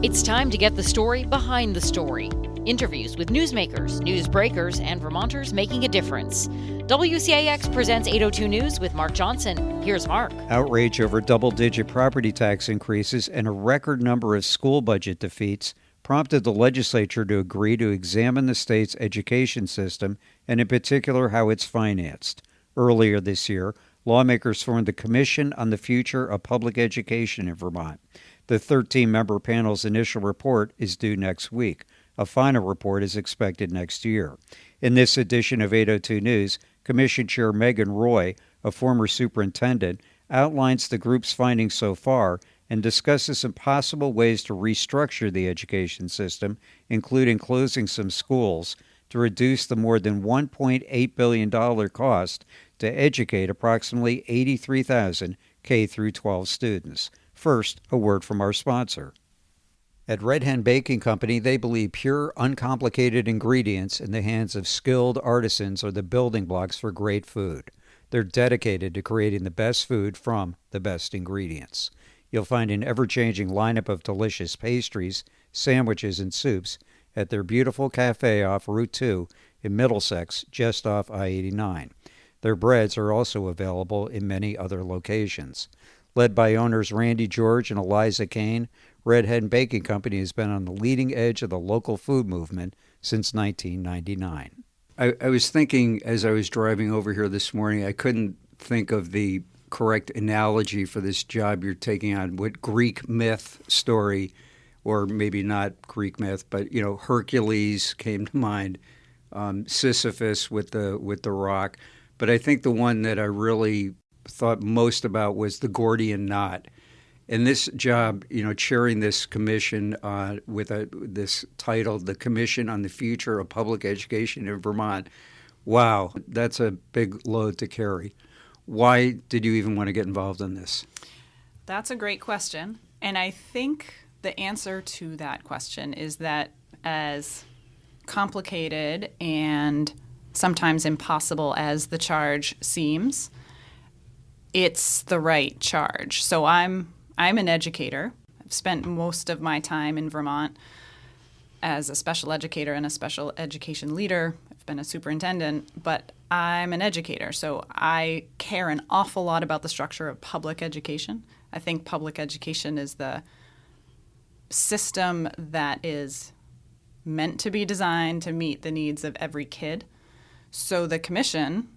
It's time to get the story behind the story. Interviews with newsmakers, news breakers, and Vermonters making a difference. WCAX presents 802 News with Mark Johnson. Here's Mark. Outrage over double-digit property tax increases and a record number of school budget defeats prompted the legislature to agree to examine the state's education system and in particular how it's financed. Earlier this year, lawmakers formed the Commission on the Future of Public Education in Vermont. The 13-member panel's initial report is due next week. A final report is expected next year. In this edition of 802 News, Commission Chair Megan Roy, a former superintendent, outlines the group's findings so far and discusses some possible ways to restructure the education system, including closing some schools, to reduce the more than $1.8 billion cost to educate approximately 83,000 K-12 students. First, a word from our sponsor. At Red Hen Baking Company, they believe pure, uncomplicated ingredients in the hands of skilled artisans are the building blocks for great food. They're dedicated to creating the best food from the best ingredients. You'll find an ever-changing lineup of delicious pastries, sandwiches, and soups at their beautiful cafe off Route 2 in Middlesex, just off I-89. Their breads are also available in many other locations. Led by owners Randy George and Eliza Kane, Red Hen Baking Company has been on the leading edge of the local food movement since 1999. I was thinking as I was driving over here this morning, I couldn't think of the correct analogy for this job you're taking on. What Greek myth story, or maybe not Greek myth, but Hercules came to mind, Sisyphus with the rock. But I think the one that I really thought most about was the Gordian knot. And this job, chairing this commission with this title, the Commission on the Future of Public Education in Vermont, wow, that's a big load to carry. Why did you even want to get involved in this? That's a great question. And I think the answer to that question is that as complicated and sometimes impossible as the charge seems, it's the right charge. So I'm an educator. I've spent most of my time in Vermont as a special educator and a special education leader. I've been a superintendent, but I'm an educator. So I care an awful lot about the structure of public education. I think public education is the system that is meant to be designed to meet the needs of every kid. So the commission,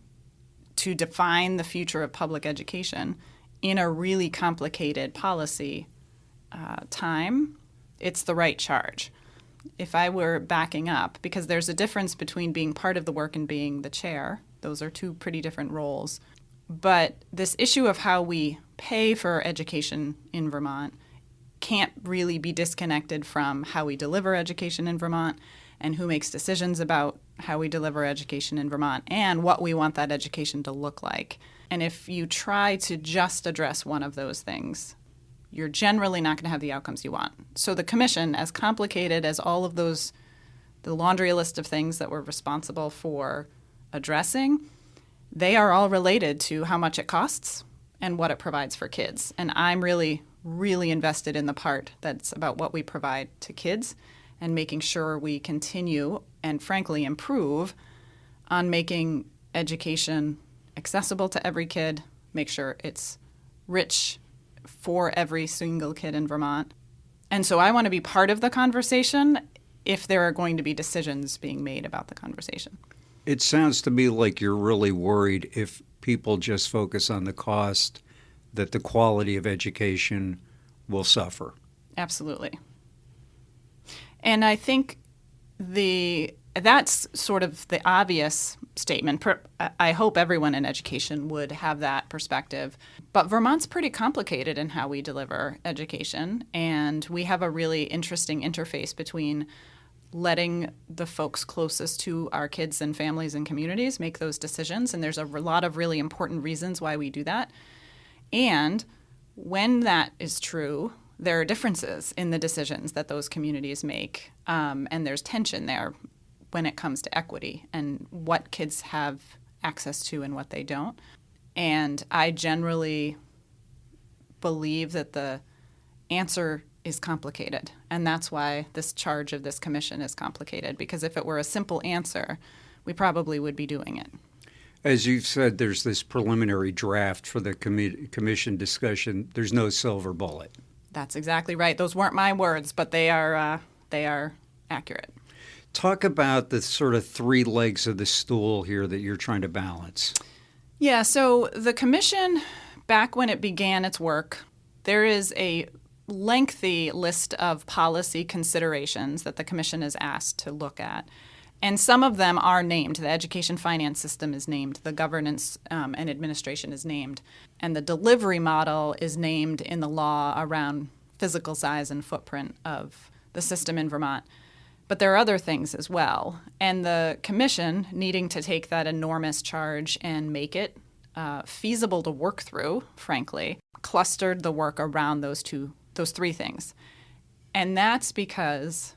to define the future of public education in a really complicated policy time, it's the right charge. If I were backing up, because there's a difference between being part of the work and being the chair, those are two pretty different roles. But this issue of how we pay for education in Vermont can't really be disconnected from how we deliver education in Vermont and who makes decisions about how we deliver education in Vermont and what we want that education to look like. And if you try to just address one of those things, you're generally not going to have the outcomes you want. So the commission, as complicated as all of those, the laundry list of things that we're responsible for addressing, they are all related to how much it costs and what it provides for kids. And I'm really, really invested in the part that's about what we provide to kids and making sure we continue and, frankly, improve on making education accessible to every kid, make sure it's rich for every single kid in Vermont. And so I want to be part of the conversation if there are going to be decisions being made about the conversation. It sounds to me like you're really worried if people just focus on the cost that the quality of education will suffer. Absolutely. And I think that's sort of the obvious statement. I hope everyone in education would have that perspective. But Vermont's pretty complicated in how we deliver education, and we have a really interesting interface between letting the folks closest to our kids and families and communities make those decisions, and there's a lot of really important reasons why we do that. And when that is true, there are differences in the decisions that those communities make, and there's tension there when it comes to equity and what kids have access to and what they don't. And I generally believe that the answer is complicated. And that's why this charge of this commission is complicated, because if it were a simple answer, we probably would be doing it. As you've said, there's this preliminary draft for the commission discussion. There's no silver bullet. That's exactly right. Those weren't my words, but they are accurate. Talk about the sort of three legs of the stool here that you're trying to balance. Yeah, so the commission, back when it began its work, there is a lengthy list of policy considerations that the commission is asked to look at. And some of them are named. The education finance system is named. The governance and administration is named. And the delivery model is named in the law around physical size and footprint of the system in Vermont. But there are other things as well. And the commission, needing to take that enormous charge and make it feasible to work through, frankly, clustered the work around those three things. And that's because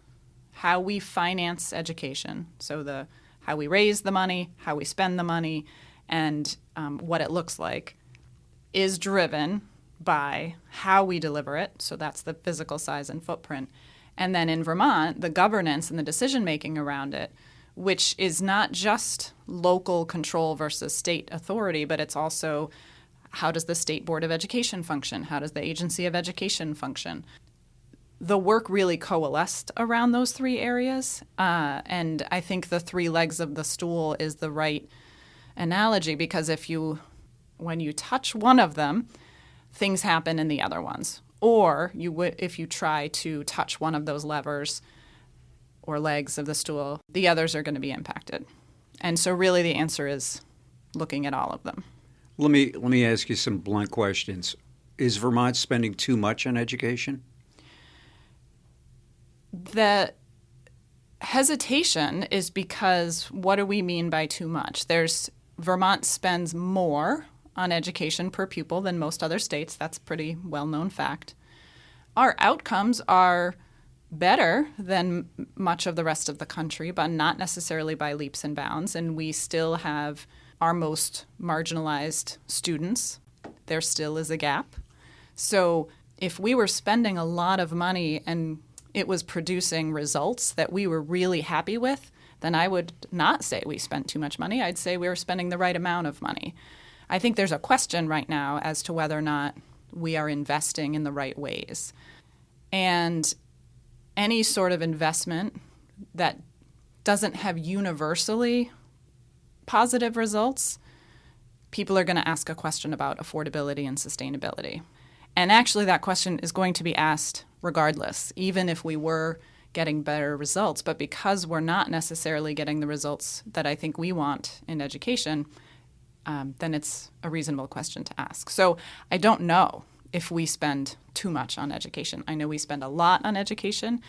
how we finance education, so how we raise the money, how we spend the money, and what it looks like, is driven by how we deliver it. So that's the physical size and footprint. And then in Vermont, the governance and the decision-making around it, which is not just local control versus state authority, but it's also how does the State Board of Education function? How does the Agency of Education function? The work really coalesced around those three areas, and I think the three legs of the stool is the right analogy, because when you touch one of them, things happen in the other ones. Or if you try to touch one of those levers or legs of the stool, the others are going to be impacted. And so really the answer is looking at all of them. Let me ask you some blunt questions. Is Vermont spending too much on education? The hesitation is because what do we mean by too much? Vermont spends more on education per pupil than most other states. That's a pretty well-known fact. Our outcomes are better than much of the rest of the country, but not necessarily by leaps and bounds. And we still have our most marginalized students. There still is a gap. So if we were spending a lot of money and it was producing results that we were really happy with, then I would not say we spent too much money. I'd say we were spending the right amount of money. I think there's a question right now as to whether or not we are investing in the right ways. And any sort of investment that doesn't have universally positive results, people are going to ask a question about affordability and sustainability. And actually that question is going to be asked regardless, even if we were getting better results. But because we're not necessarily getting the results that I think we want in education, then it's a reasonable question to ask. So I don't know if we spend too much on education. I know we spend a lot on education,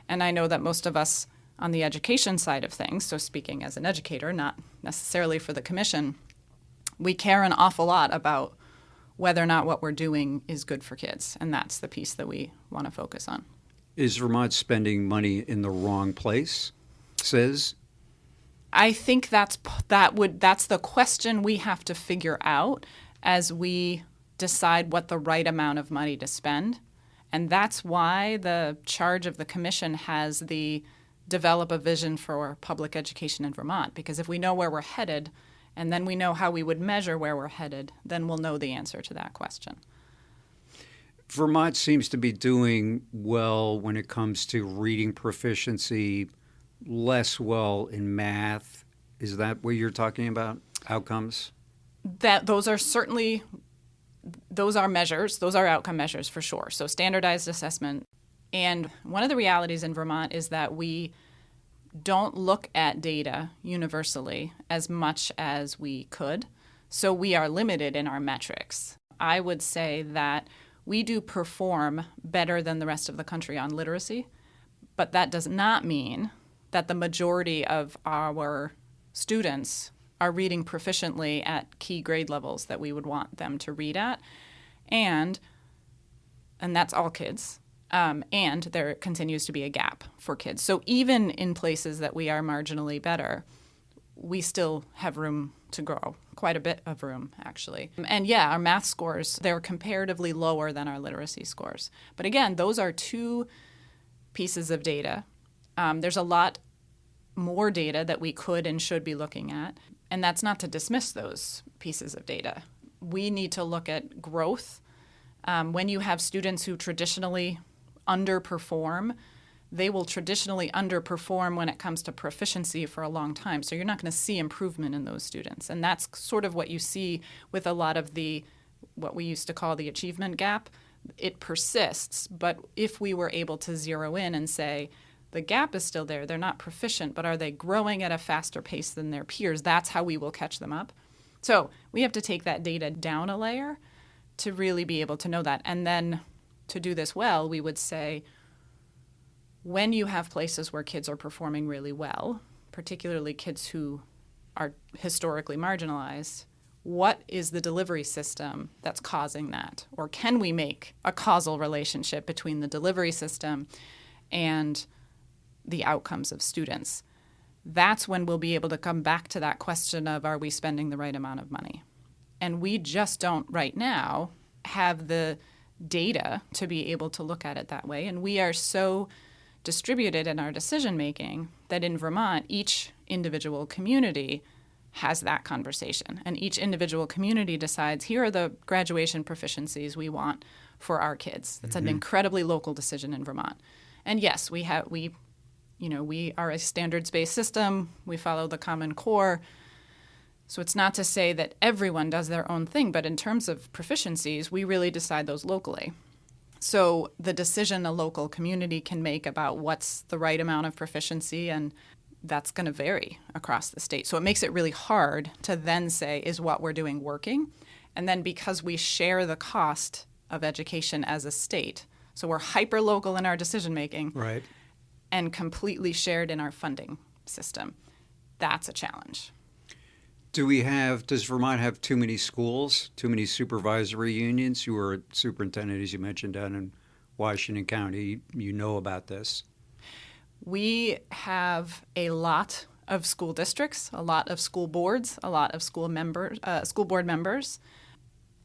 and I know that most of us on the education side of things, so speaking as an educator, not necessarily for the commission, we care an awful lot about whether or not what we're doing is good for kids, and that's the piece that we want to focus on. Is Vermont spending money in the wrong place, says? I think that's the question we have to figure out as we decide what the right amount of money to spend. And that's why the charge of the commission has the develop a vision for public education in Vermont. Because if we know where we're headed, and then we know how we would measure where we're headed, then we'll know the answer to that question. Vermont seems to be doing well when it comes to reading proficiency, less well in math. Is that what you're talking about, outcomes? Those are measures. Those are outcome measures for sure. So standardized assessment. And one of the realities in Vermont is that we don't look at data universally as much as we could. So we are limited in our metrics. I would say that we do perform better than the rest of the country on literacy, but that does not mean that the majority of our students are reading proficiently at key grade levels that we would want them to read at. And that's all kids. And there continues to be a gap for kids. So even in places that we are marginally better, we still have room to grow, quite a bit of room, actually. And yeah, our math scores, they're comparatively lower than our literacy scores. But again, those are two pieces of data. There's a lot more data that we could and should be looking at. And that's not to dismiss those pieces of data. We need to look at growth. When you have students who traditionally underperform, they will traditionally underperform when it comes to proficiency for a long time. So you're not going to see improvement in those students. And that's sort of what you see with a lot of what we used to call the achievement gap. It persists, but if we were able to zero in and say, the gap is still there, they're not proficient, but are they growing at a faster pace than their peers? That's how we will catch them up. So we have to take that data down a layer to really be able to know that. And then to do this well, we would say, when you have places where kids are performing really well, particularly kids who are historically marginalized, what is the delivery system that's causing that? Or can we make a causal relationship between the delivery system and the outcomes of students? That's when we'll be able to come back to that question of, are we spending the right amount of money? And we just don't right now have the data to be able to look at it that way. And we are so distributed in our decision making that in Vermont, each individual community has that conversation. And each individual community decides, here are the graduation proficiencies we want for our kids. That's an incredibly local decision in Vermont. And yes, we are a standards-based system. We follow the Common Core. So it's not to say that everyone does their own thing, but in terms of proficiencies, we really decide those locally. So the decision a local community can make about what's the right amount of proficiency, and that's going to vary across the state. So it makes it really hard to then say, is what we're doing working? And then because we share the cost of education as a state, so we're hyper-local in our decision-making, Right. and completely shared in our funding system, that's a challenge. Does Vermont have too many schools, too many supervisory unions? You were a superintendent, as you mentioned, down in Washington County. You know about this. We have a lot of school districts, a lot of school boards, a lot of school board members,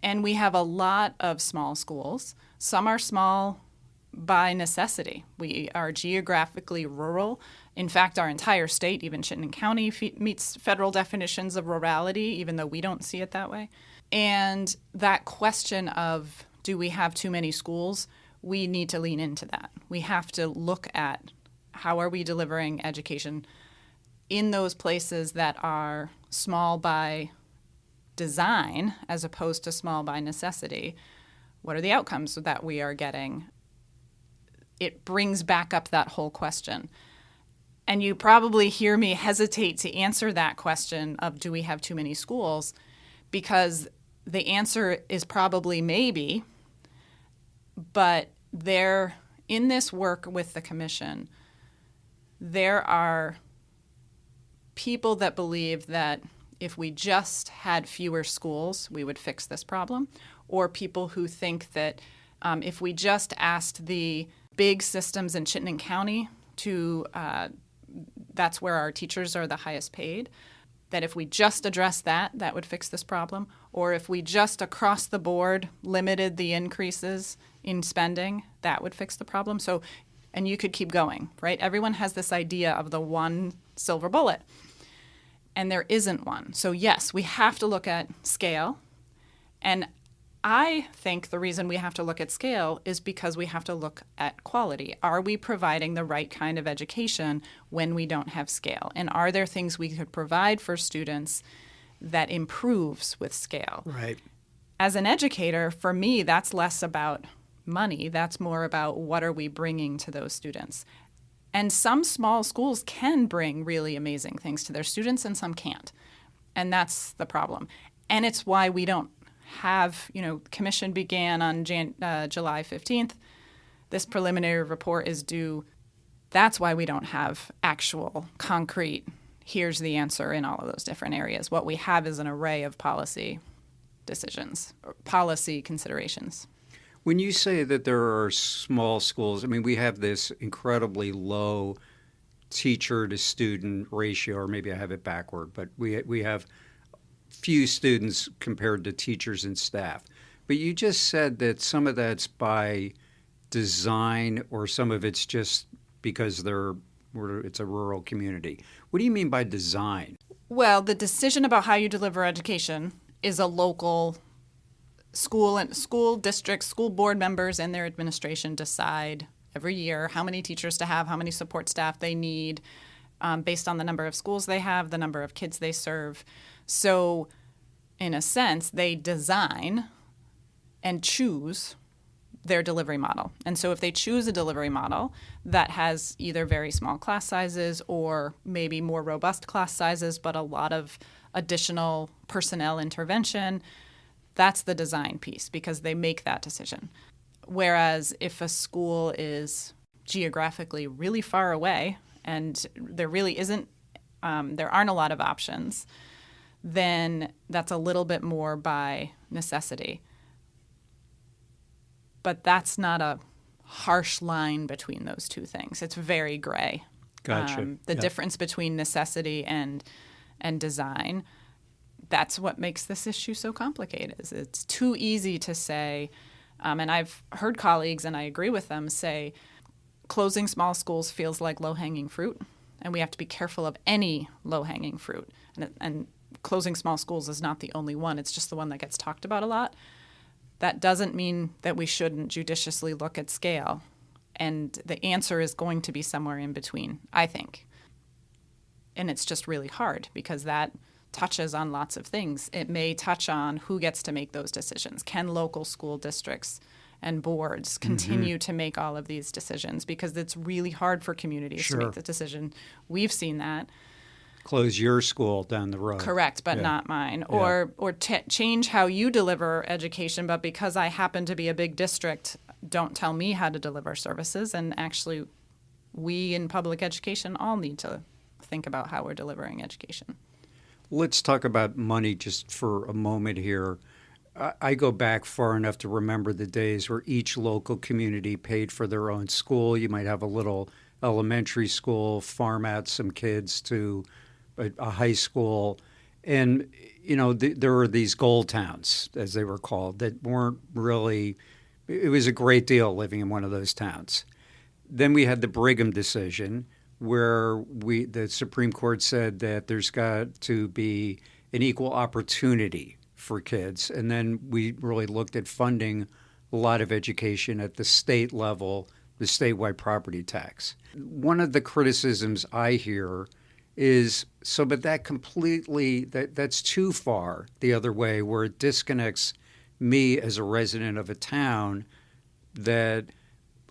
and we have a lot of small schools. Some are small by necessity. We are geographically rural. In fact, our entire state, even Chittenden County, meets federal definitions of rurality, even though we don't see it that way. And that question of, do we have too many schools? We need to lean into that. We have to look at how are we delivering education in those places that are small by design as opposed to small by necessity. What are the outcomes that we are getting? It brings back up that whole question. And you probably hear me hesitate to answer that question of, do we have too many schools? Because the answer is probably maybe, but in this work with the commission, there are people that believe that if we just had fewer schools, we would fix this problem, or people who think that if we just asked the big systems in Chittenden County that's where our teachers are the highest paid, that if we just address that would fix this problem. Or if we just across the board limited the increases in spending, that would fix the problem. So, and you could keep going, right? Everyone has this idea of the one silver bullet, and there isn't one. So yes, we have to look at scale. And I think the reason we have to look at scale is because we have to look at quality. Are we providing the right kind of education when we don't have scale? And are there things we could provide for students that improves with scale? Right. As an educator, for me, that's less about money. That's more about what are we bringing to those students. And some small schools can bring really amazing things to their students and some can't. And that's the problem. And it's why we don't have, commission began on July 15th. This preliminary report is due. That's why we don't have actual concrete, here's the answer in all of those different areas. What we have is an array of policy decisions, or policy considerations. When you say that there are small schools, I mean, we have this incredibly low teacher to student ratio, or maybe I have it backward, but we have few students compared to teachers and staff. But you just said that some of that's by design, or some of it's just because it's a rural community. What do you mean by design? Well, the decision about how you deliver education is a local school district, school board members and their administration decide every year how many teachers to have, how many support staff they need, based on the number of schools they have, the number of kids they serve. So, in a sense, they design and choose their delivery model. And so if they choose a delivery model that has either very small class sizes or maybe more robust class sizes, but a lot of additional personnel intervention, that's the design piece, because they make that decision. Whereas if a school is geographically really far away and there really isn't, there aren't a lot of options, then that's a little bit more by necessity. But that's not a harsh line between those two things. It's very gray. Gotcha. The difference between necessity and design, that's what makes this issue so complicated. It's too easy to say, and I've heard colleagues, and I agree with them, say closing small schools feels like low-hanging fruit, and we have to be careful of any low-hanging fruit. And closing small schools is not the only one. It's just the one that gets talked about a lot. That doesn't mean that we shouldn't judiciously look at scale. And the answer is going to be somewhere in between, I think. And it's just really hard because that touches on lots of things. It may touch on who gets to make those decisions. Can local school districts and boards continue to make all of these decisions? Because it's really hard for communities to make the decision. We've seen that. Close your school down the road. Correct, but not mine. Or change how you deliver education, but because I happen to be a big district, don't tell me how to deliver services. And actually, we in public education all need to think about how we're delivering education. Let's talk about money just for a moment here. I go back far enough to remember the days where each local community paid for their own school. You might have a little elementary school, farm out some kids to a high school. And, you know, there were these gold towns, as they were called, that weren't really, it was a great deal living in one of those towns. Then we had the Brigham decision, where the Supreme Court said that there's got to be an equal opportunity for kids. And then we really looked at funding a lot of education at the state level, the statewide property tax. One of the criticisms I hear is, but that completely, that's too far the other way, where it disconnects me as a resident of a town, that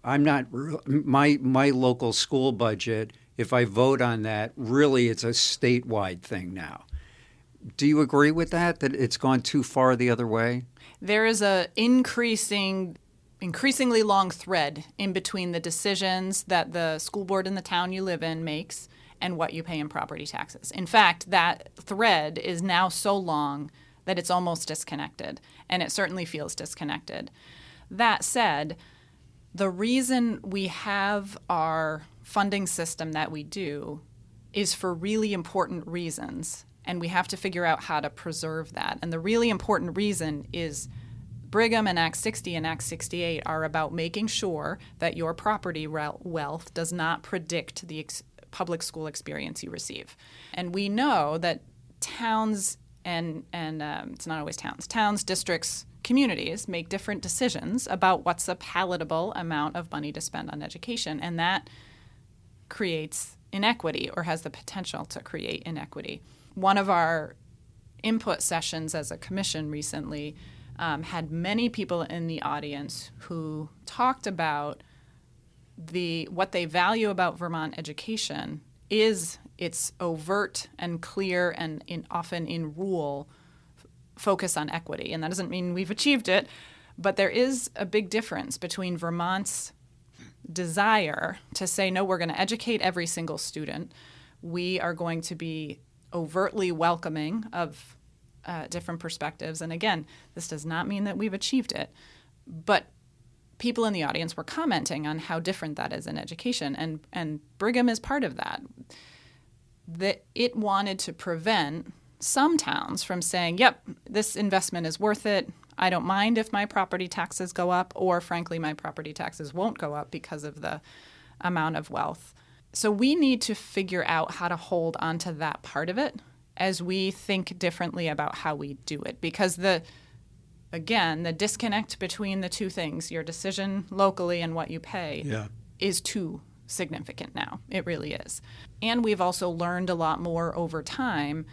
I'm not, my local school budget, if I vote on that, really it's a statewide thing now. Do you agree with that it's gone too far the other way? There is a increasingly long thread in between the decisions that the school board in the town you live in makes and what you pay in property taxes. In fact, that thread is now so long that it's almost disconnected, and it certainly feels disconnected. That said, the reason we have our funding system that we do is for really important reasons, and we have to figure out how to preserve that. And the really important reason is Brigham and Act 60 and Act 68 are about making sure that your property wealth does not predict the public school experience you receive. And we know that towns and it's not always towns, districts, communities make different decisions about what's a palatable amount of money to spend on education, and that creates inequity, or has the potential to create inequity. One of our input sessions as a commission recently had many people in the audience who talked about what they value about Vermont education is its overt and clear and often in rule focus on equity. And that doesn't mean we've achieved it, but there is a big difference between Vermont's desire to say, no, we're going to educate every single student. We are going to be overtly welcoming of different perspectives. And again, this does not mean that we've achieved it, but people in the audience were commenting on how different that is in education, and Brigham is part of that. That it wanted to prevent some towns from saying, yep, this investment is worth it. I don't mind if my property taxes go up, or frankly, my property taxes won't go up because of the amount of wealth. So we need to figure out how to hold onto that part of it as we think differently about how we do it. Because the disconnect between the two things, your decision locally and what you pay, is too significant now. It really is. And we've also learned a lot more over time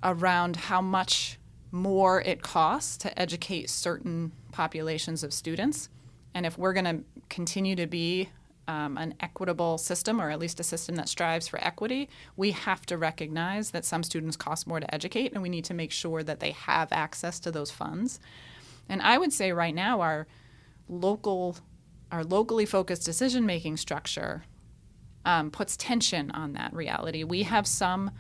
around how much more it costs to educate certain populations of students. And if we're going to continue to be an equitable system, or at least a system that strives for equity, we have to recognize that some students cost more to educate, and we need to make sure that they have access to those funds. And I would say right now our locally focused decision-making structure puts tension on that reality. We have some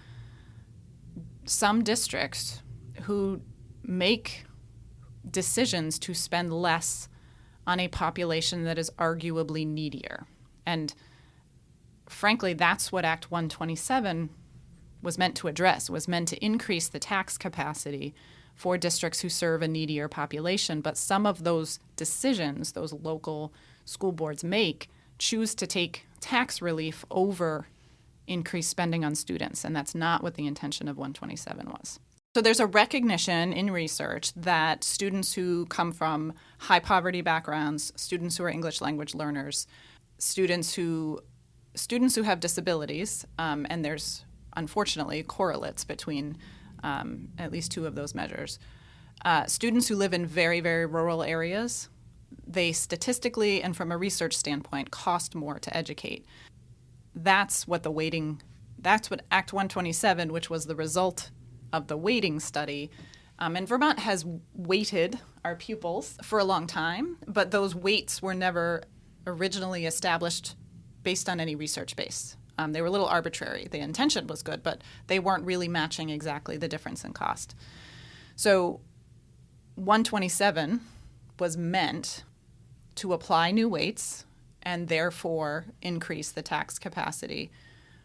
districts who make decisions to spend less on a population that is arguably needier. And frankly, that's what Act 127 was meant to address, was meant to increase the tax capacity for districts who serve a needier population. But some of those decisions those local school boards choose to take tax relief over increased spending on students. And that's not what the intention of 127 was. So there's a recognition in research that students who come from high poverty backgrounds, students who are English language learners, students who have disabilities, and there's unfortunately correlates between at least two of those measures. Students who live in very, very rural areas, they statistically and from a research standpoint cost more to educate. That's what Act 127, which was the result of the weighting study. And Vermont has weighted our pupils for a long time, but those weights were never originally established based on any research base. They were a little arbitrary. The intention was good, but they weren't really matching exactly the difference in cost. So 127 was meant to apply new weights and therefore increase the tax capacity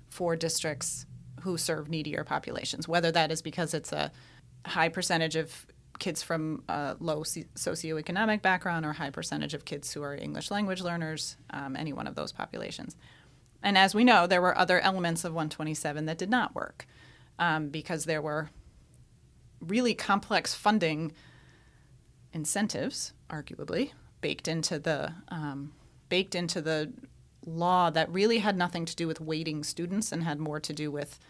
for districts who serve needier populations, whether that is because it's a high percentage of kids from a low socioeconomic background or high percentage of kids who are English language learners, any one of those populations. And as we know, there were other elements of 127 that did not work because there were really complex funding incentives, arguably, baked into the law that really had nothing to do with weighting students and had more to do with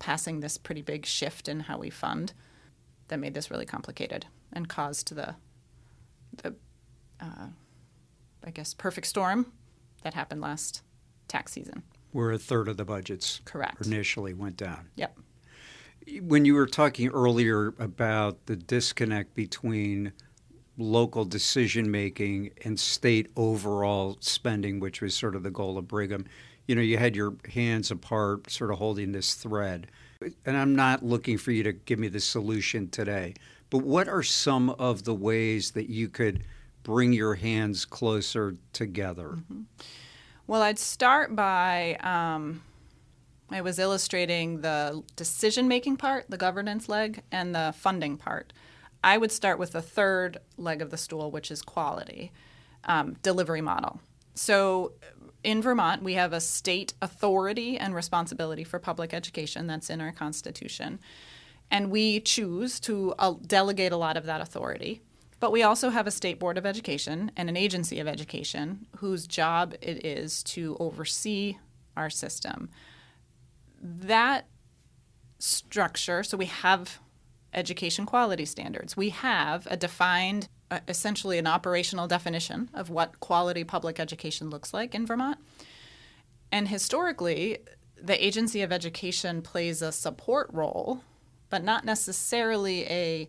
passing this pretty big shift in how we fund that made this really complicated and caused the perfect storm that happened last tax season. Where a third of the budgets Correct. Initially went down. Yep. When you were talking earlier about the disconnect between local decision-making and state overall spending, which was sort of the goal of Brigham, you had your hands apart sort of holding this thread. And I'm not looking for you to give me the solution today, but what are some of the ways that you could bring your hands closer together? Mm-hmm. Well, I'd start by I was illustrating the decision-making part, the governance leg, and the funding part. I would start with the third leg of the stool, which is quality, delivery model. So in Vermont, we have a state authority and responsibility for public education. That's in our Constitution. And we choose to delegate a lot of that authority. But we also have a state board of education and an agency of education whose job it is to oversee our system. That structure, so we have education quality standards. We have a defined, essentially an operational definition of what quality public education looks like in Vermont. And historically, the agency of education plays a support role, but not necessarily a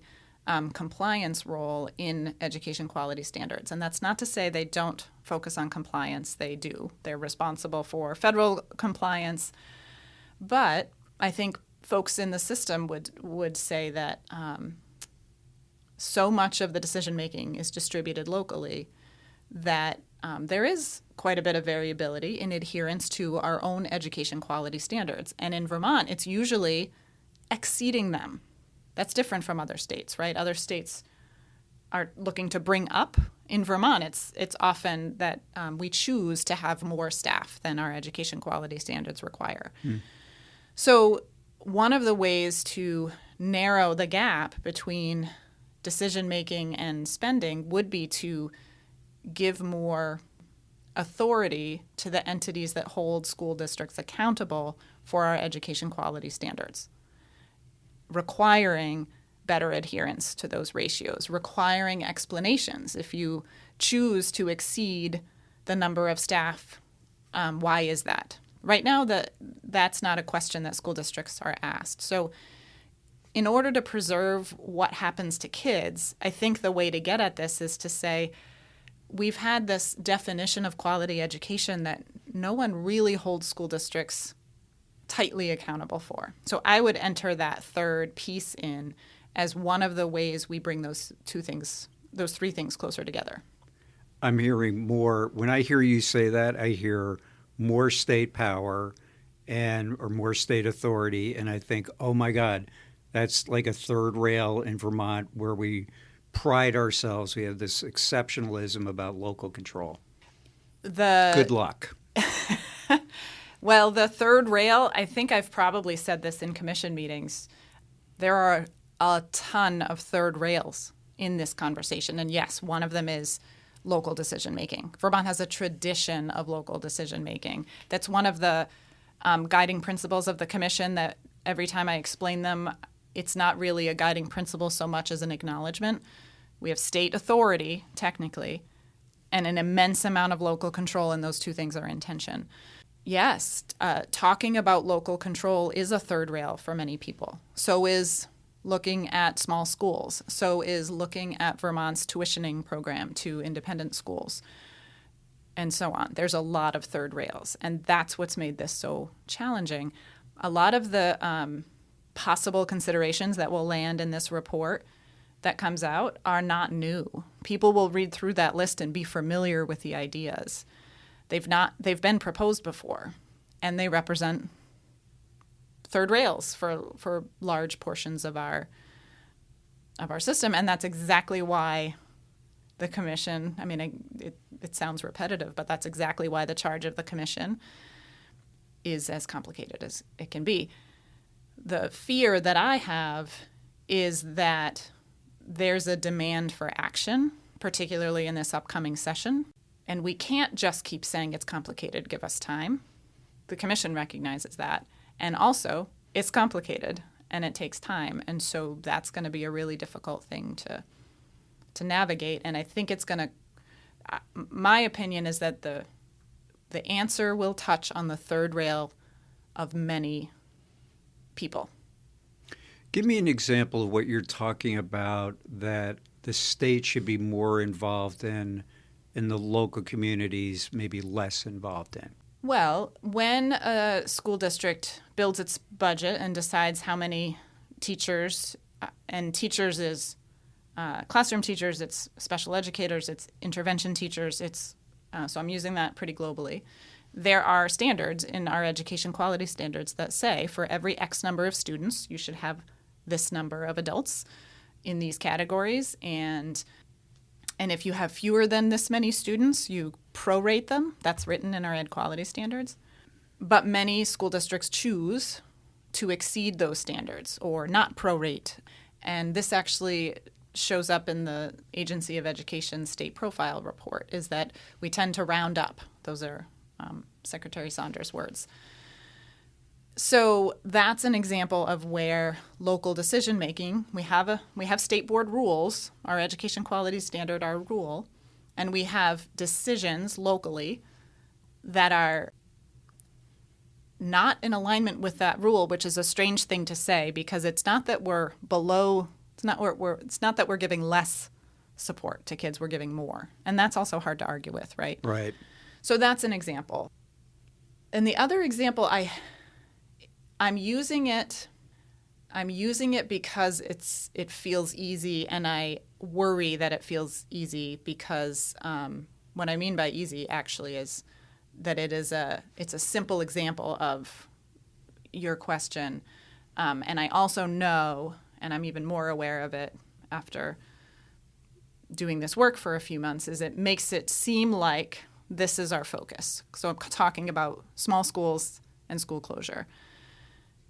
compliance role in education quality standards. And that's not to say they don't focus on compliance. They do. They're responsible for federal compliance. But I think folks in the system would say that so much of the decision-making is distributed locally that there is quite a bit of variability in adherence to our own education quality standards. And in Vermont, it's usually exceeding them. That's different from other states, right? Other states are looking to bring up. In Vermont, it's often that we choose to have more staff than our education quality standards require. So one of the ways to narrow the gap between decision-making and spending would be to give more authority to the entities that hold school districts accountable for our education quality standards, requiring better adherence to those ratios, requiring explanations. If you choose to exceed the number of staff, why is that? Right now, that's not a question that school districts are asked. So in order to preserve what happens to kids, I think the way to get at this is to say, we've had this definition of quality education that no one really holds school districts tightly accountable for. So I would enter that third piece in as one of the ways we bring those three things closer together. I'm hearing more. When I hear you say that, I hear more state power or more state authority, and I think, oh my God, that's like a third rail in Vermont where we pride ourselves. We have this exceptionalism about local control. Good luck. Well, the third rail, I think I've probably said this in commission meetings. There are a ton of third rails in this conversation. And yes, one of them is local decision making. Vermont has a tradition of local decision making. That's one of the guiding principles of the commission that every time I explain them, it's not really a guiding principle so much as an acknowledgement. We have state authority, technically, and an immense amount of local control, and those two things are in tension. Yes, talking about local control is a third rail for many people. So is looking at small schools. So is looking at Vermont's tuitioning program to independent schools, and so on. There's a lot of third rails, and that's what's made this so challenging. A lot of the possible considerations that will land in this report that comes out are not new. People will read through that list and be familiar with the ideas. They've been proposed before, and they represent third rails for large portions of our system, and that's exactly why the commission, I mean, it sounds repetitive, but that's exactly why the charge of the commission is as complicated as it can be. The fear that I have is that there's a demand for action, particularly in this upcoming session, and we can't just keep saying it's complicated, give us time. The commission recognizes that. And also, it's complicated and it takes time. And so that's going to be a really difficult thing to navigate. And I think it's going to, my opinion is that the answer will touch on the third rail of many people. Give me an example of what you're talking about that the state should be more involved in and the local communities maybe less involved in. Well, when a school district builds its budget and decides how many teachers, and teachers is classroom teachers, it's special educators, it's intervention teachers, so I'm using that pretty globally. There are standards in our education quality standards that say for every X number of students, you should have this number of adults in these categories, and if you have fewer than this many students, you prorate them. That's written in our ed quality standards. But many school districts choose to exceed those standards or not prorate. And this actually shows up in the Agency of Education State Profile Report, is that we tend to round up. Those are Secretary Saunders' words. So that's an example of where local decision making, we have state board rules, our education quality standard, our rule, and we have decisions locally that are not in alignment with that rule, which is a strange thing to say because it's not that we're below, it's not that we're giving less support to kids, we're giving more. And that's also hard to argue with, right? Right. So that's an example. And the other example I'm using it because it feels easy, and I worry that it feels easy because what I mean by easy actually is that it's a simple example of your question. And I also know, and I'm even more aware of it after doing this work for a few months, is it makes it seem like this is our focus. So I'm talking about small schools and school closure.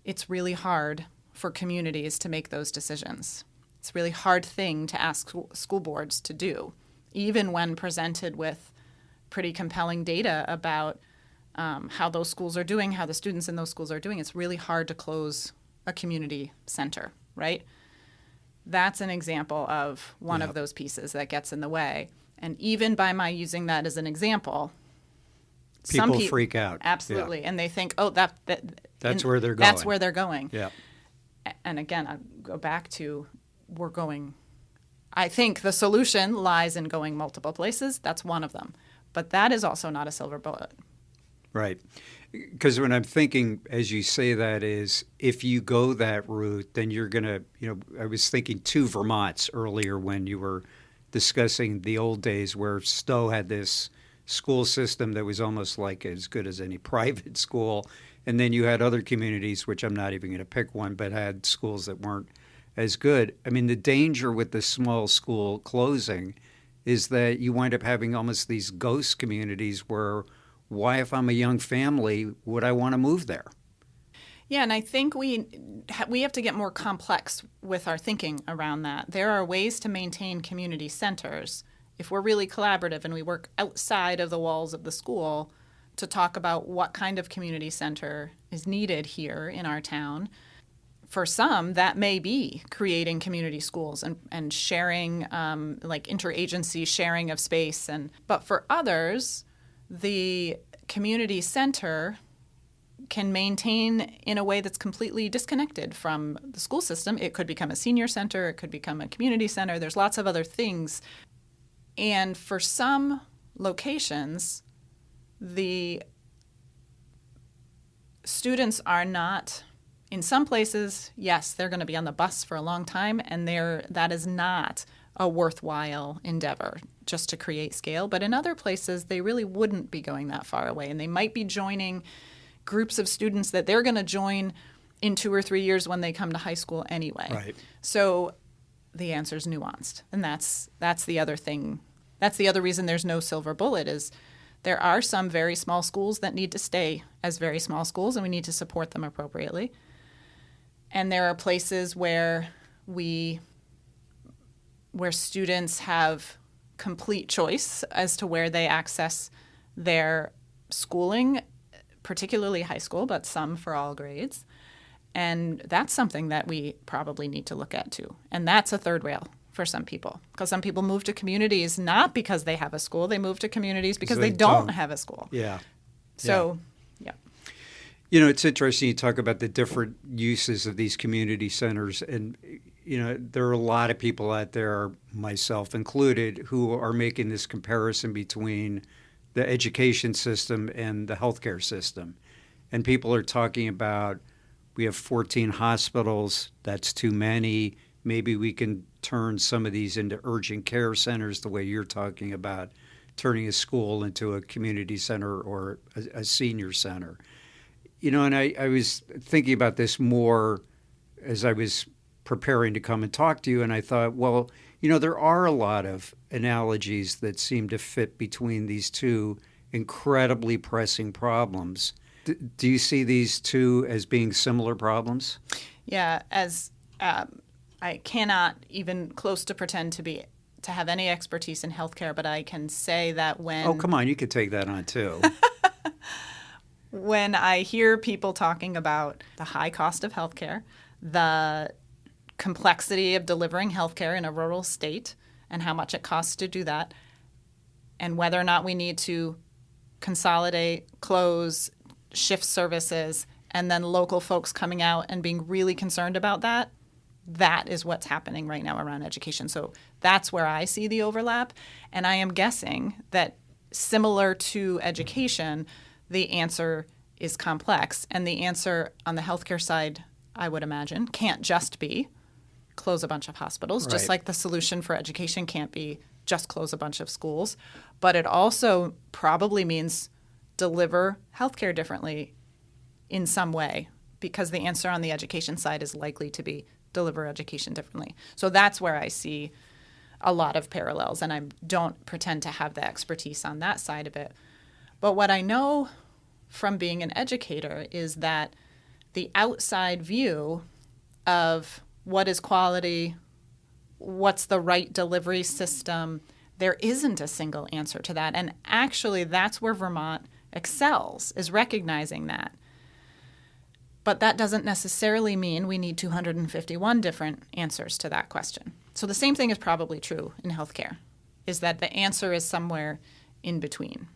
It's really hard for communities to make those decisions. It's a really hard thing to ask school boards to do, even when presented with pretty compelling data about how those schools are doing, how the students in those schools are doing. It's really hard to close a community center, right? That's an example of one of those pieces that gets in the way. And even by my using that as an example, some people freak out. Absolutely. Yeah. And they think, that's where they're going. That's where they're going. Yeah. And again, I go back to I think the solution lies in going multiple places. That's one of them. But that is also not a silver bullet. Right. Because when I'm thinking, as you say that, is if you go that route, then you're going to, I was thinking 2 Vermonts earlier when you were discussing the old days where Stowe had this school system that was almost like as good as any private school. And then you had other communities, which I'm not even going to pick one, but had schools that weren't as good. I mean, the danger with the small school closing is that you wind up having almost these ghost communities where why, if I'm a young family, would I want to move there? Yeah, and I think we have to get more complex with our thinking around that. There are ways to maintain community centers if we're really collaborative and we work outside of the walls of the school to talk about what kind of community center is needed here in our town. For some, that may be creating community schools and sharing, like interagency sharing of space. But for others, the community center can maintain in a way that's completely disconnected from the school system. It could become a senior center. It could become a community center. There's lots of other things. And for some locations, the students are not, in some places, yes, they're going to be on the bus for a long time, and that is not a worthwhile endeavor just to create scale. But in other places, they really wouldn't be going that far away, and they might be joining groups of students that they're going to join in 2 or 3 years when they come to high school anyway. Right. So the answer is nuanced, and that's the other thing. That's the other reason there's no silver bullet is there are some very small schools that need to stay as very small schools, and we need to support them appropriately. And there are places where students have complete choice as to where they access their schooling, particularly high school, but some for all grades. And that's something that we probably need to look at too. And that's a third rail for some people, because some people move to communities not because they have a school, they move to communities because they don't have a school. Yeah. So, yeah. It's interesting you talk about the different uses of these community centers. And, there are a lot of people out there, myself included, who are making this comparison between the education system and the healthcare system. And people are talking about, we have 14 hospitals, that's too many. Maybe we can turn some of these into urgent care centers the way you're talking about turning a school into a community center or a senior center. And I was thinking about this more as I was preparing to come and talk to you, and I thought, well, there are a lot of analogies that seem to fit between these two incredibly pressing problems. Do you see these two as being similar problems? Yeah, as I cannot even close to pretend to have any expertise in healthcare, but I can say that when... Oh, come on, you could take that on too. When I hear people talking about the high cost of healthcare, the complexity of delivering healthcare in a rural state and how much it costs to do that, and whether or not we need to consolidate, close, shift services, and then local folks coming out and being really concerned about that, that is what's happening right now around education. So that's where I see the overlap. And I am guessing that similar to education, the answer is complex. And the answer on the healthcare side, I would imagine, can't just be close a bunch of hospitals, just Right. like the solution for education can't be just close a bunch of schools. But it also probably means deliver healthcare differently in some way, because the answer on the education side is likely to be deliver education differently. So that's where I see a lot of parallels, and I don't pretend to have the expertise on that side of it. But what I know from being an educator is that the outside view of what is quality, what's the right delivery system, there isn't a single answer to that. And actually, that's where Vermont excels, is recognizing that. But that doesn't necessarily mean we need 251 different answers to that question. So the same thing is probably true in healthcare, is that the answer is somewhere in between.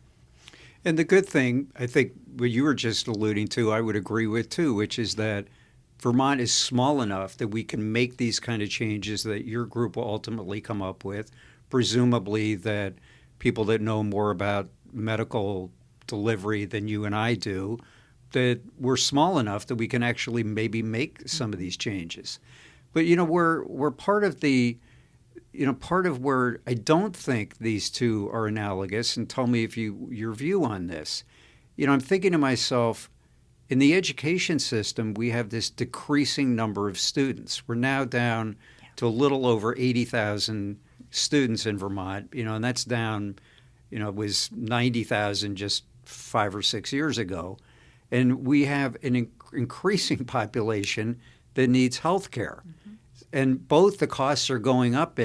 And the good thing, I think, what you were just alluding to, I would agree with too, which is that Vermont is small enough that we can make these kind of changes that your group will ultimately come up with. Presumably that people that know more about medical delivery than you and I do, that we're small enough that we can actually maybe make some of these changes. But, we're part of part of where I don't think these two are analogous, and tell me if your view on this. I'm thinking to myself, in the education system, we have this decreasing number of students. We're now down to a little over 80,000 students in Vermont, and that's down, it was 90,000 just 5 or 6 years ago. And we have an increasing population that needs health care. Mm-hmm. And both the costs are going up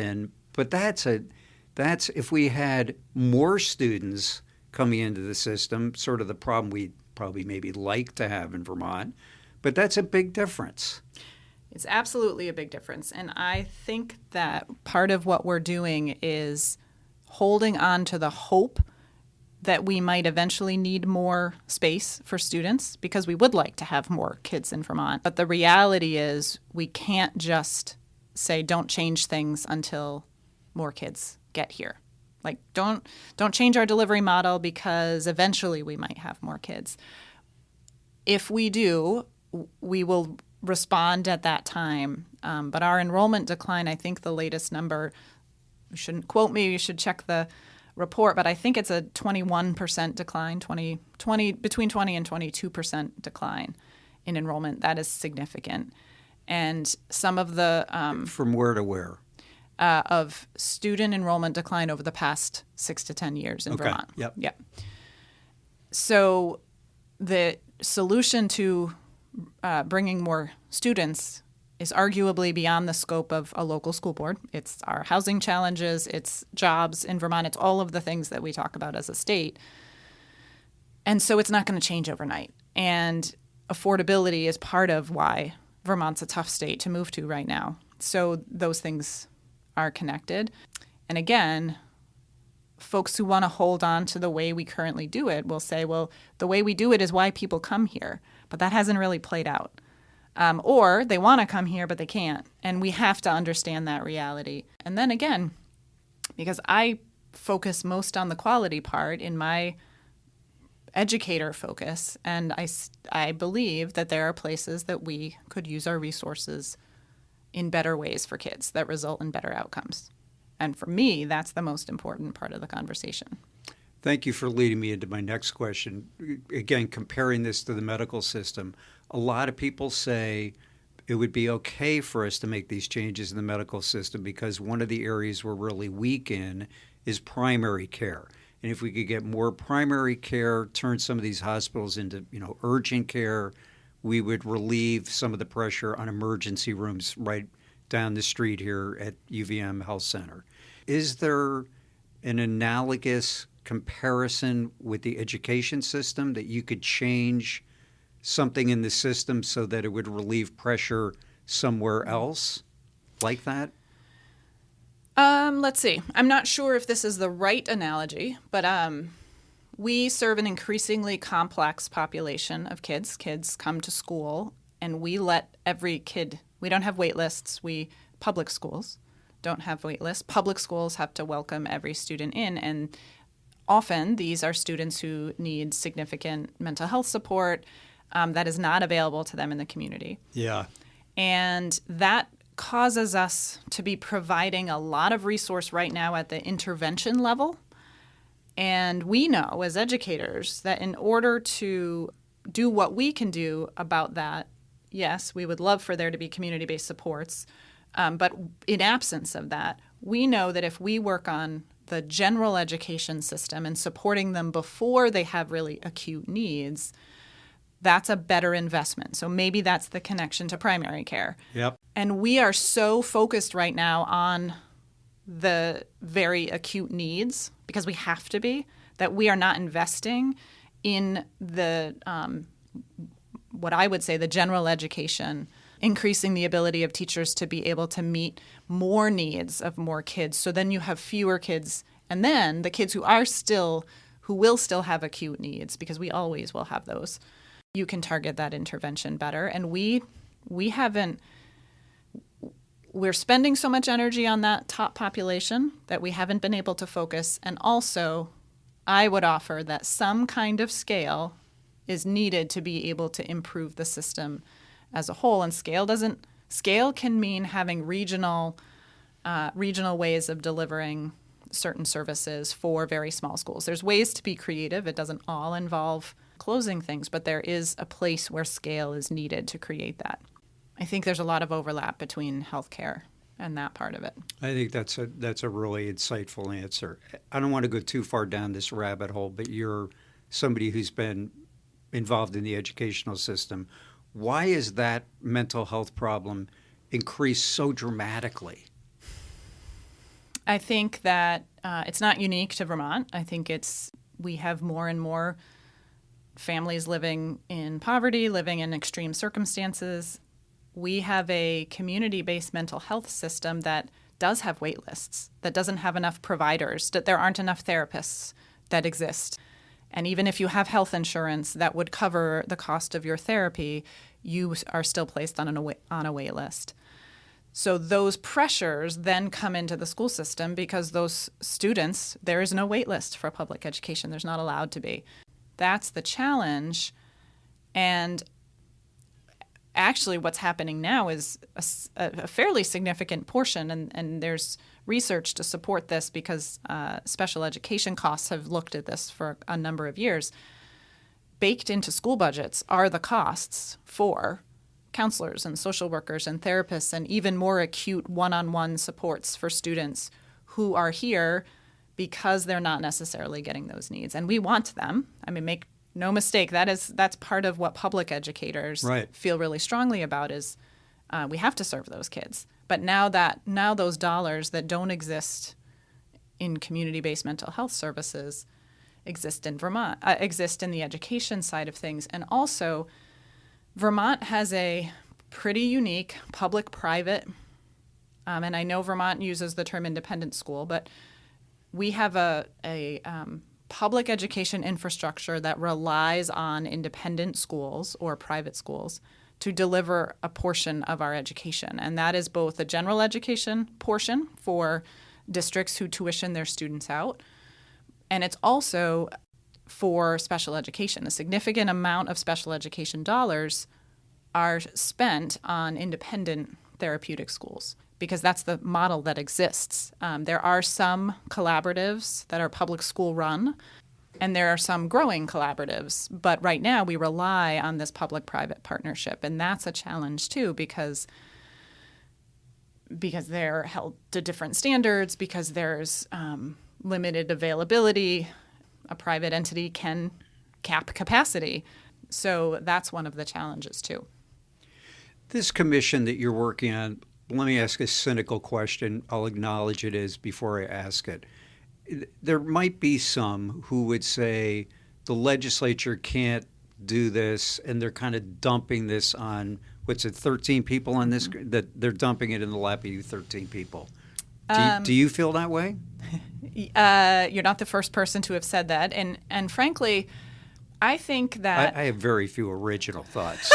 but that's if we had more students coming into the system, sort of the problem we probably maybe like to have in Vermont. But that's a big difference. It's absolutely a big difference. And I think that part of what we're doing is holding on to the hope that we might eventually need more space for students, because we would like to have more kids in Vermont. But the reality is we can't just say don't change things until more kids get here. Like don't change our delivery model because eventually we might have more kids. If we do, we will respond at that time. But our enrollment decline, I think the latest number, you shouldn't quote me, you should check the report, but I think it's a 21% decline, between 20 and 22% decline in enrollment. That is significant. And some of the from where to where? Of student enrollment decline over the past 6 to 10 years in Vermont. Yep. So the solution to bringing more students is arguably beyond the scope of a local school board. It's our housing challenges, it's jobs in Vermont, it's all of the things that we talk about as a state. And so it's not going to change overnight. And affordability is part of why Vermont's a tough state to move to right now. So those things are connected. And again, folks who want to hold on to the way we currently do it will say, well, the way we do it is why people come here. But that hasn't really played out. Or they want to come here, but they can't. And we have to understand that reality. And then again, because I focus most on the quality part in my educator focus, and I believe that there are places that we could use our resources in better ways for kids that result in better outcomes. And for me, that's the most important part of the conversation. Thank you for leading me into my next question. Again, comparing this to the medical system, a lot of people say it would be okay for us to make these changes in the medical system because one of the areas we're really weak in is primary care. And if we could get more primary care, turn some of these hospitals into, urgent care, we would relieve some of the pressure on emergency rooms right down the street here at UVM Health Center. Is there an analogous comparison with the education system that you could change something in the system so that it would relieve pressure somewhere else like that? Let's see. I'm not sure if this is the right analogy, but we serve an increasingly complex population of kids. Kids come to school, and we let every kid. We don't have wait lists. Public schools don't have wait lists. Public schools have to welcome every student in, and often these are students who need significant mental health support that is not available to them in the community. Yeah. And that causes us to be providing a lot of resource right now at the intervention level. And we know as educators that in order to do what we can do about that, yes, we would love for there to be community-based supports, but in absence of that, we know that if we work on the general education system and supporting them before they have really acute needs, that's a better investment. So maybe that's the connection to primary care. Yep. And we are so focused right now on the very acute needs, because we have to be, that we are not investing in the what I would say the general education, increasing the ability of teachers to be able to meet more needs of more kids. So then you have fewer kids, and then the kids who will still have acute needs, because we always will have those, you can target that intervention better. And we're spending so much energy on that top population that we haven't been able to focus. And also, I would offer that some kind of scale is needed to be able to improve the system as a whole. And scale can mean having regional ways of delivering certain services for very small schools. There's ways to be creative. It doesn't all involve closing things, but there is a place where scale is needed to create that. I think there's a lot of overlap between healthcare and that part of it. I think that's a really insightful answer. I don't want to go too far down this rabbit hole, but you're somebody who's been involved in the educational system. Why is that mental health problem increased so dramatically? I think that it's not unique to Vermont. I think we have more and more families living in poverty, living in extreme circumstances. We have a community-based mental health system that does have wait lists, that doesn't have enough providers, that there aren't enough therapists that exist. And even if you have health insurance that would cover the cost of your therapy, you are still placed on a wait list. So those pressures then come into the school system because those students, there is no wait list for public education. There's not allowed to be. That's the challenge. And actually what's happening now is a fairly significant portion, and there's research to support this because special education costs have looked at this for a number of years. Baked into school budgets are the costs for counselors and social workers and therapists and even more acute one-on-one supports for students who are here because they're not necessarily getting those needs. And we want them. I mean, make no mistake, that's part of what public educators feel really strongly about is we have to serve those kids. But now those dollars that don't exist in community-based mental health services exist in Vermont, exist in the education side of things. And also, Vermont has a pretty unique public-private, and I know Vermont uses the term independent school, but we have a public education infrastructure that relies on independent schools or private schools to deliver a portion of our education. And that is both a general education portion for districts who tuition their students out, and it's also for special education. A significant amount of special education dollars are spent on independent therapeutic schools because that's the model that exists. There are some collaboratives that are public school run, and there are some growing collaboratives. But right now we rely on this public-private partnership, and that's a challenge too because they're held to different standards, because there's limited availability. A private entity can cap capacity. So that's one of the challenges too. This commission that you're working on, let me ask a cynical question. I'll acknowledge it is before I ask it. There might be some who would say the legislature can't do this, and they're kind of dumping this on, 13 people on this, that they're dumping it in the lap of you 13 people. Do you feel that way? You're not the first person to have said that. And frankly, I think that... I have very few original thoughts.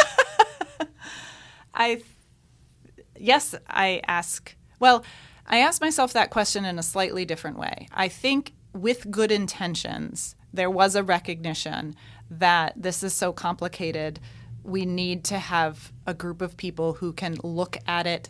I ask myself that question in a slightly different way. I think with good intentions, there was a recognition that this is so complicated. We need to have a group of people who can look at it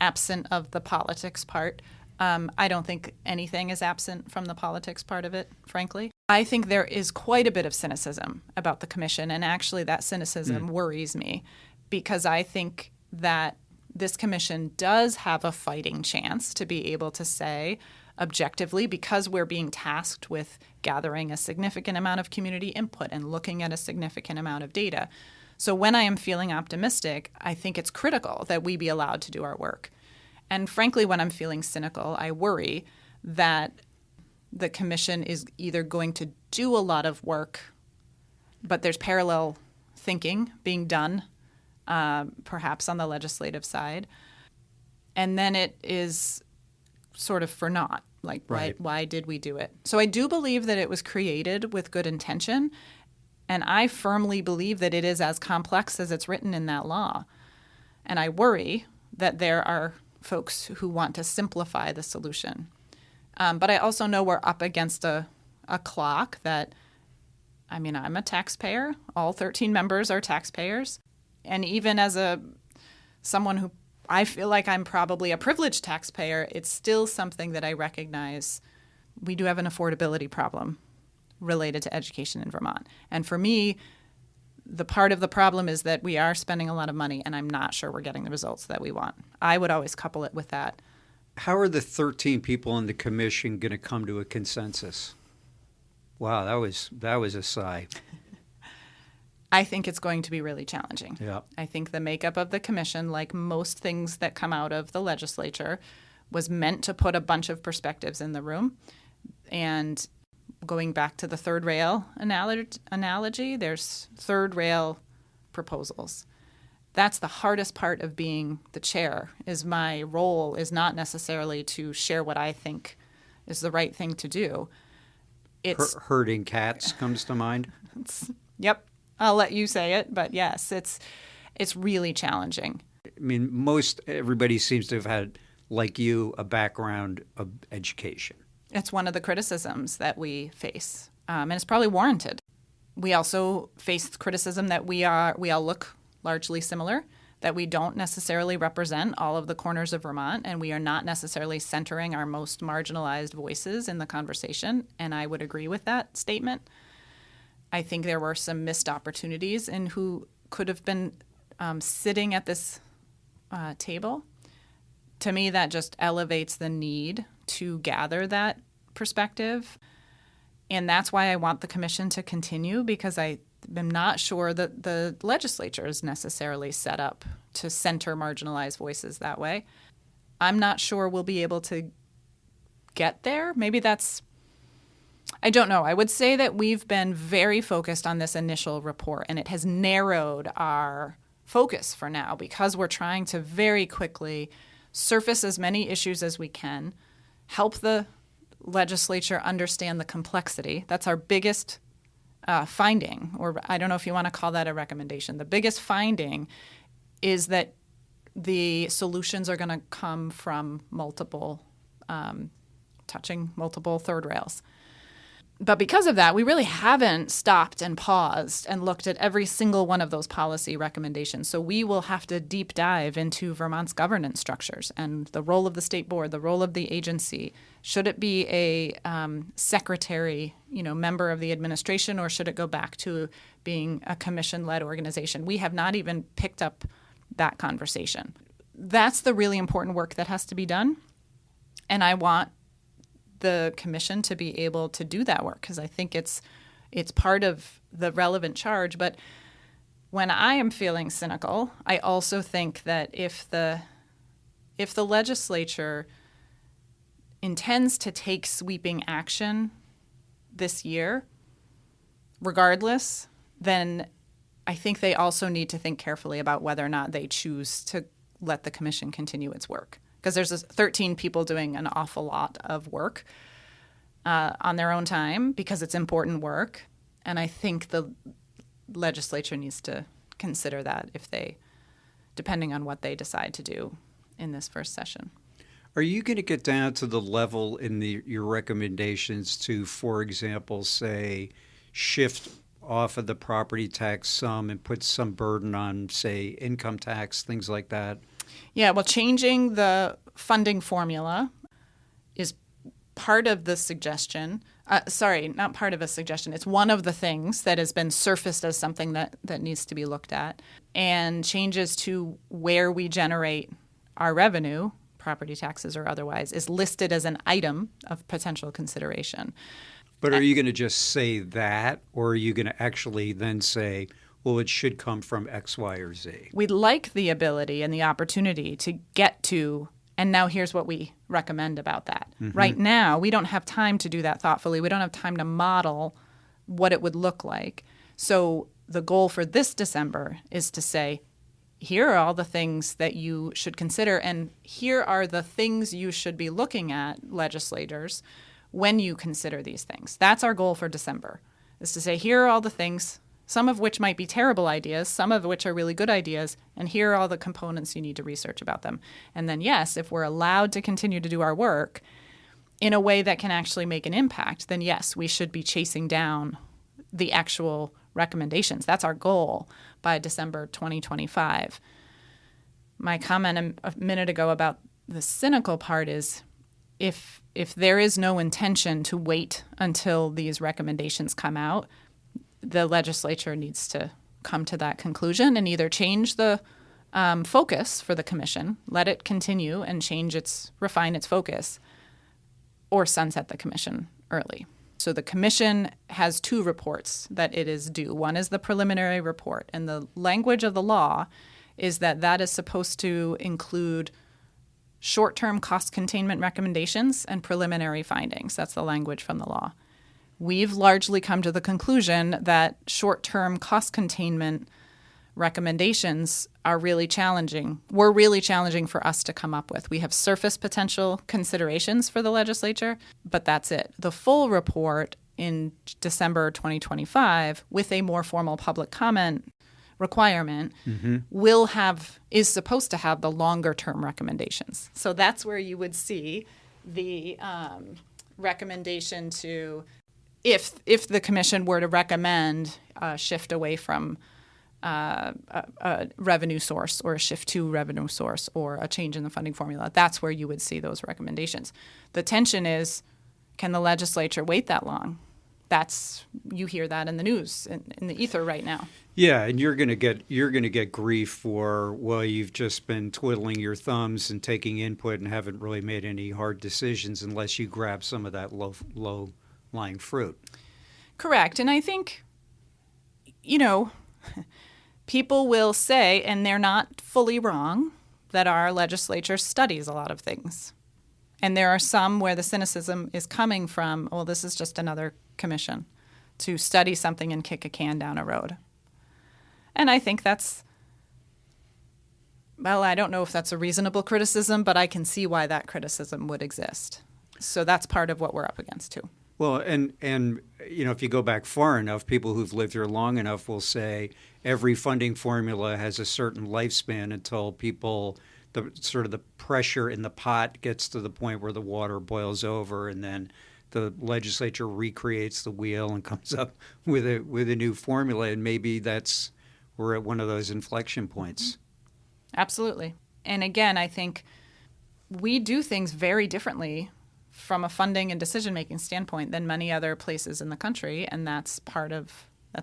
absent of the politics part. I don't think anything is absent from the politics part of it, frankly. I think there is quite a bit of cynicism about the commission, and actually that cynicism worries me because I think that this commission does have a fighting chance to be able to say objectively, because we're being tasked with gathering a significant amount of community input and looking at a significant amount of data. So when I am feeling optimistic, I think it's critical that we be allowed to do our work. And frankly, when I'm feeling cynical, I worry that the commission is either going to do a lot of work, but there's parallel thinking being done, perhaps on the legislative side, and then it is sort of for naught. Like, Right. why did we do it? So I do believe that it was created with good intention, and I firmly believe that it is as complex as it's written in that law. And I worry that there are folks who want to simplify the solution. But I also know we're up against a clock that, I mean, I'm a taxpayer. All 13 members are taxpayers. And even as someone who I feel like I'm probably a privileged taxpayer, it's still something that I recognize we do have an affordability problem related to education in Vermont. And for me, the part of the problem is that we are spending a lot of money, and I'm not sure we're getting the results that we want. I would always couple it with that. How are the 13 people in the commission going to come to a consensus? Wow, that was a sigh. I think it's going to be really challenging. Yeah. I think the makeup of the commission, like most things that come out of the legislature, was meant to put a bunch of perspectives in the room. And going back to the third rail analogy, there's third rail proposals. That's the hardest part of being the chair, is my role is not necessarily to share what I think is the right thing to do. It's Herding cats comes to mind. Yep, I'll let you say it, but yes, it's really challenging. I mean, everybody seems to have had, like you, a background of education. It's one of the criticisms that we face, and it's probably warranted. We also face criticism that we all look largely similar, that we don't necessarily represent all of the corners of Vermont, and we are not necessarily centering our most marginalized voices in the conversation, and I would agree with that statement. I think there were some missed opportunities in who could have been sitting at this table. To me, that just elevates the need to gather that perspective. And that's why I want the commission to continue, because I am not sure that the legislature is necessarily set up to center marginalized voices that way. I'm not sure we'll be able to get there. Maybe I don't know. I would say that we've been very focused on this initial report, and it has narrowed our focus for now because we're trying to very quickly surface as many issues as we can, help the legislature understand the complexity. That's our biggest finding, or I don't know if you want to call that a recommendation. The biggest finding is that the solutions are going to come from touching multiple third rails. But because of that, we really haven't stopped and paused and looked at every single one of those policy recommendations. So we will have to deep dive into Vermont's governance structures and the role of the state board, the role of the agency. Should it be a secretary, member of the administration, or should it go back to being a commission-led organization? We have not even picked up that conversation. That's the really important work that has to be done. And I want the commission to be able to do that work, because I think it's part of the relevant charge. But when I am feeling cynical, I also think that if the legislature intends to take sweeping action this year, regardless, then I think they also need to think carefully about whether or not they choose to let the commission continue its work. Because there's 13 people doing an awful lot of work on their own time, because it's important work. And I think the legislature needs to consider that depending on what they decide to do in this first session. Are you going to get down to the level in your recommendations to, for example, say, shift off of the property tax sum and put some burden on, say, income tax, things like that? Yeah, well, changing the funding formula is part of the suggestion. Not part of a suggestion. It's one of the things that has been surfaced as something that needs to be looked at. And changes to where we generate our revenue, property taxes or otherwise, is listed as an item of potential consideration. But are you going to just say that, or are you going to actually then say, well, it should come from X, Y, or Z? We'd like the ability and the opportunity to get to, and now here's what we recommend about that. Mm-hmm. Right now, we don't have time to do that thoughtfully. We don't have time to model what it would look like. So the goal for this December is to say, here are all the things that you should consider, and here are the things you should be looking at, legislators, when you consider these things. That's our goal for December, is to say, here are all the things, some of which might be terrible ideas, some of which are really good ideas, and here are all the components you need to research about them. And then, yes, if we're allowed to continue to do our work in a way that can actually make an impact, then yes, we should be chasing down the actual recommendations. That's our goal by December 2025. My comment a minute ago about the cynical part is if there is no intention to wait until these recommendations come out, the legislature needs to come to that conclusion and either change the focus for the commission, let it continue and refine its focus, or sunset the commission early. So the commission has 2 reports that it is due. One is the preliminary report, and the language of the law is that is supposed to include short-term cost containment recommendations and preliminary findings. That's the language from the law. We've largely come to the conclusion that short-term cost containment recommendations are really challenging. Were really challenging for us to come up with. We have surface potential considerations for the legislature, but that's it. The full report in December 2025, with a more formal public comment requirement, is supposed to have the longer-term recommendations. So that's where you would see the recommendation to, if the commission were to recommend a shift away from a revenue source or a shift to revenue source or a change in the funding formula, that's where you would see those recommendations. The tension is, can the legislature wait that long? You hear that in the news, in the ether right now. Yeah, and you're going to get grief for, well, you've just been twiddling your thumbs and taking input and haven't really made any hard decisions unless you grab some of that low-lying fruit. Correct. And I think, people will say, and they're not fully wrong, that our legislature studies a lot of things. And there are some where the cynicism is coming from, well, this is just another commission to study something and kick a can down a road. And I think I don't know if that's a reasonable criticism, but I can see why that criticism would exist. So that's part of what we're up against too. Well, and if you go back far enough, people who've lived here long enough will say every funding formula has a certain lifespan until the pressure in the pot gets to the point where the water boils over, and then the legislature recreates the wheel and comes up with a new formula, and maybe we're at one of those inflection points. Absolutely. And again, I think we do things very differently from a funding and decision-making standpoint than many other places in the country, and that's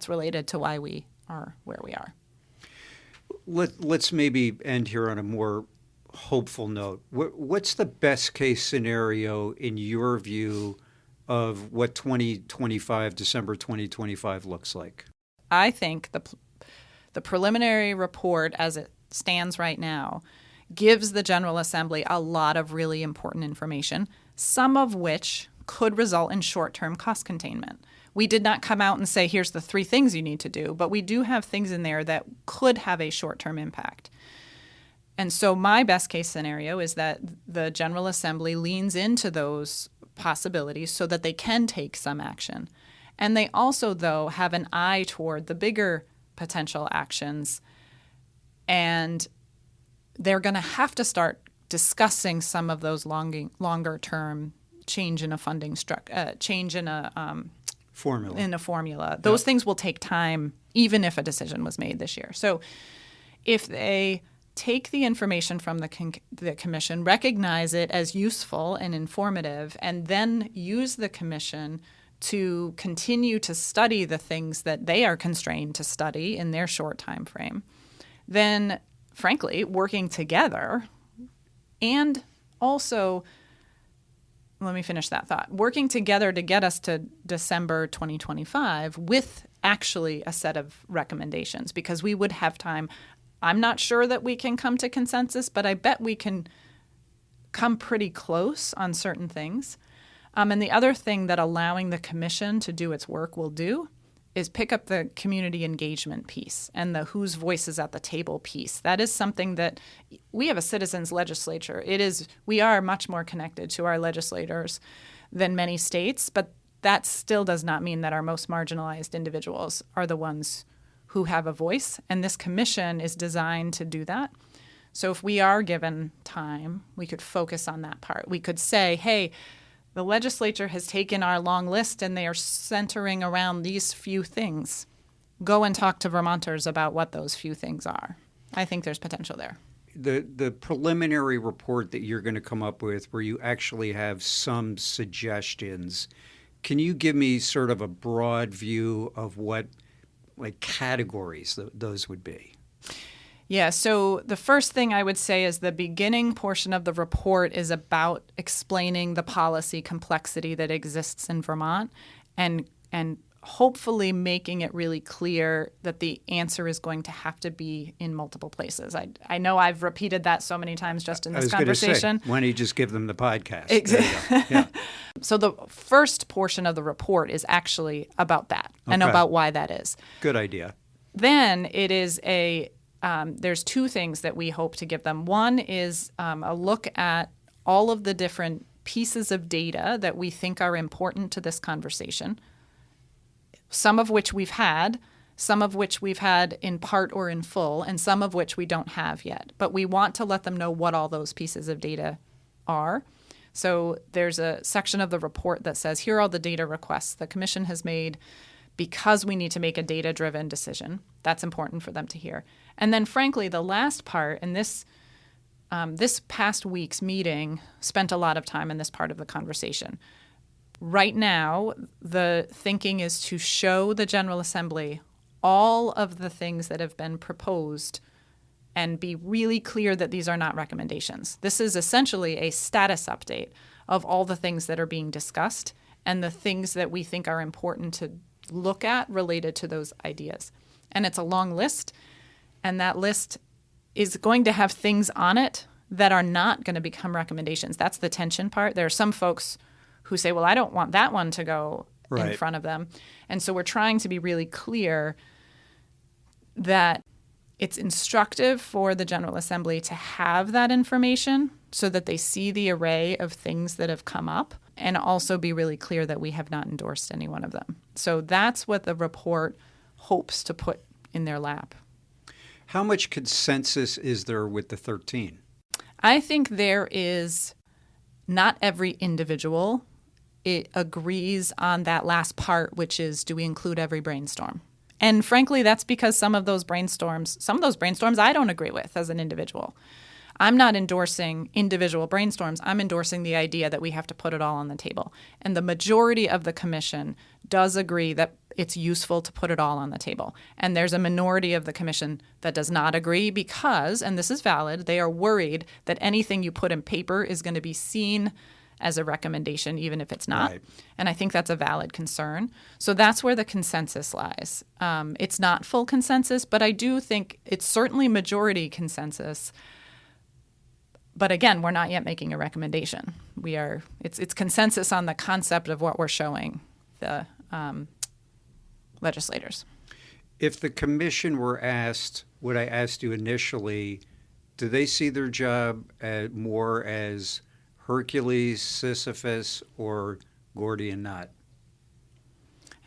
related to why we are where we are. Let's maybe end here on a more hopeful note. What's the best case scenario in your view of what December 2025 looks like? I think the preliminary report as it stands right now gives the General Assembly a lot of really important information, some of which could result in short-term cost containment. We did not come out and say, here's the 3 things you need to do, but we do have things in there that could have a short-term impact. And so my best case scenario is that the General Assembly leans into those possibilities so that they can take some action. And they also, though, have an eye toward the bigger potential actions, and they're going to have to start discussing some of those longer-term change in a funding change in a formula. Those things will take time, even if a decision was made this year. So if they take the information from the commission, recognize it as useful and informative, and then use the commission to continue to study the things that they are constrained to study in their short time frame, then, frankly, working together and also, let me finish that thought, working together to get us to December 2025 with actually a set of recommendations, because we would have time. I'm not sure that we can come to consensus, but I bet we can come pretty close on certain things. And the other thing that allowing the commission to do its work will do is pick up the community engagement piece and the whose voice is at the table piece. That is something that we have a citizens legislature. We are much more connected to our legislators than many states, but that still does not mean that our most marginalized individuals are the ones who have a voice. And this commission is designed to do that. So if we are given time, we could focus on that part. We could say, hey, the legislature has taken our long list and they are centering around these few things. Go and talk to Vermonters about what those few things are. I think there's potential there. The preliminary report that you're going to come up with, where you actually have some suggestions, can you give me sort of a broad view of what categories those would be? Yeah, so the first thing I would say is the beginning portion of the report is about explaining the policy complexity that exists in Vermont and hopefully making it really clear that the answer is going to have to be in multiple places. I know I've repeated that so many times just in this conversation. Say, why don't you just give them the podcast? Exactly. Yeah. So the first portion of the report is actually about that and about why that is. Good idea. Then it is there's two things that we hope to give them. One is a look at all of the different pieces of data that we think are important to this conversation, some of which we've had, some of which we've had in part or in full, and some of which we don't have yet. But we want to let them know what all those pieces of data are. So there's a section of the report that says, here are all the data requests the commission has made because we need to make a data-driven decision. That's important for them to hear. And then, frankly, the last part, and this past week's meeting spent a lot of time in this part of the conversation. Right now, the thinking is to show the General Assembly all of the things that have been proposed and be really clear that these are not recommendations. This is essentially a status update of all the things that are being discussed and the things that we think are important to look at related to those ideas. And it's a long list, and that list is going to have things on it that are not going to become recommendations. That's the tension part. There are some folks who say, well, I don't want that one to go in front of them. And so we're trying to be really clear that it's instructive for the General Assembly to have that information so that they see the array of things that have come up, and also be really clear that we have not endorsed any one of them. So that's what the report hopes to put in their lap. How much consensus is there with the 13? I think there is not every individual. It agrees on that last part, which is, do we include every brainstorm? And frankly, that's because some of those brainstorms I don't agree with as an individual. I'm not endorsing individual brainstorms. I'm endorsing the idea that we have to put it all on the table. And the majority of the commission does agree that it's useful to put it all on the table. And there's a minority of the commission that does not agree because, and this is valid, they are worried that anything you put in paper is going to be seen as a recommendation, even if it's not. Right. And I think that's a valid concern. So that's where the consensus lies. It's not full consensus, but I do think it's certainly majority consensus. But again, we're not yet making a recommendation. It's consensus on the concept of what we're showing the legislators. If the commission were asked what I asked you initially, do they see their job more as Hercules, Sisyphus, or Gordian knot?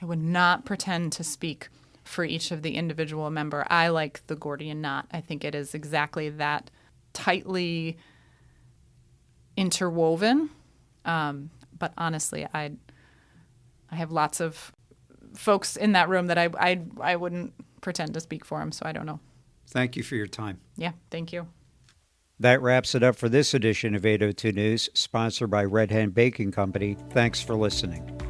I would not pretend to speak for each of the individual member. I like the Gordian knot. I think it is exactly that tightly interwoven. But honestly, I have lots of folks in that room that I wouldn't pretend to speak for them, so I don't know. Thank you for your time. Yeah, thank you. That wraps it up for this edition of 802 News, sponsored by Red Hen Baking Company. Thanks for listening.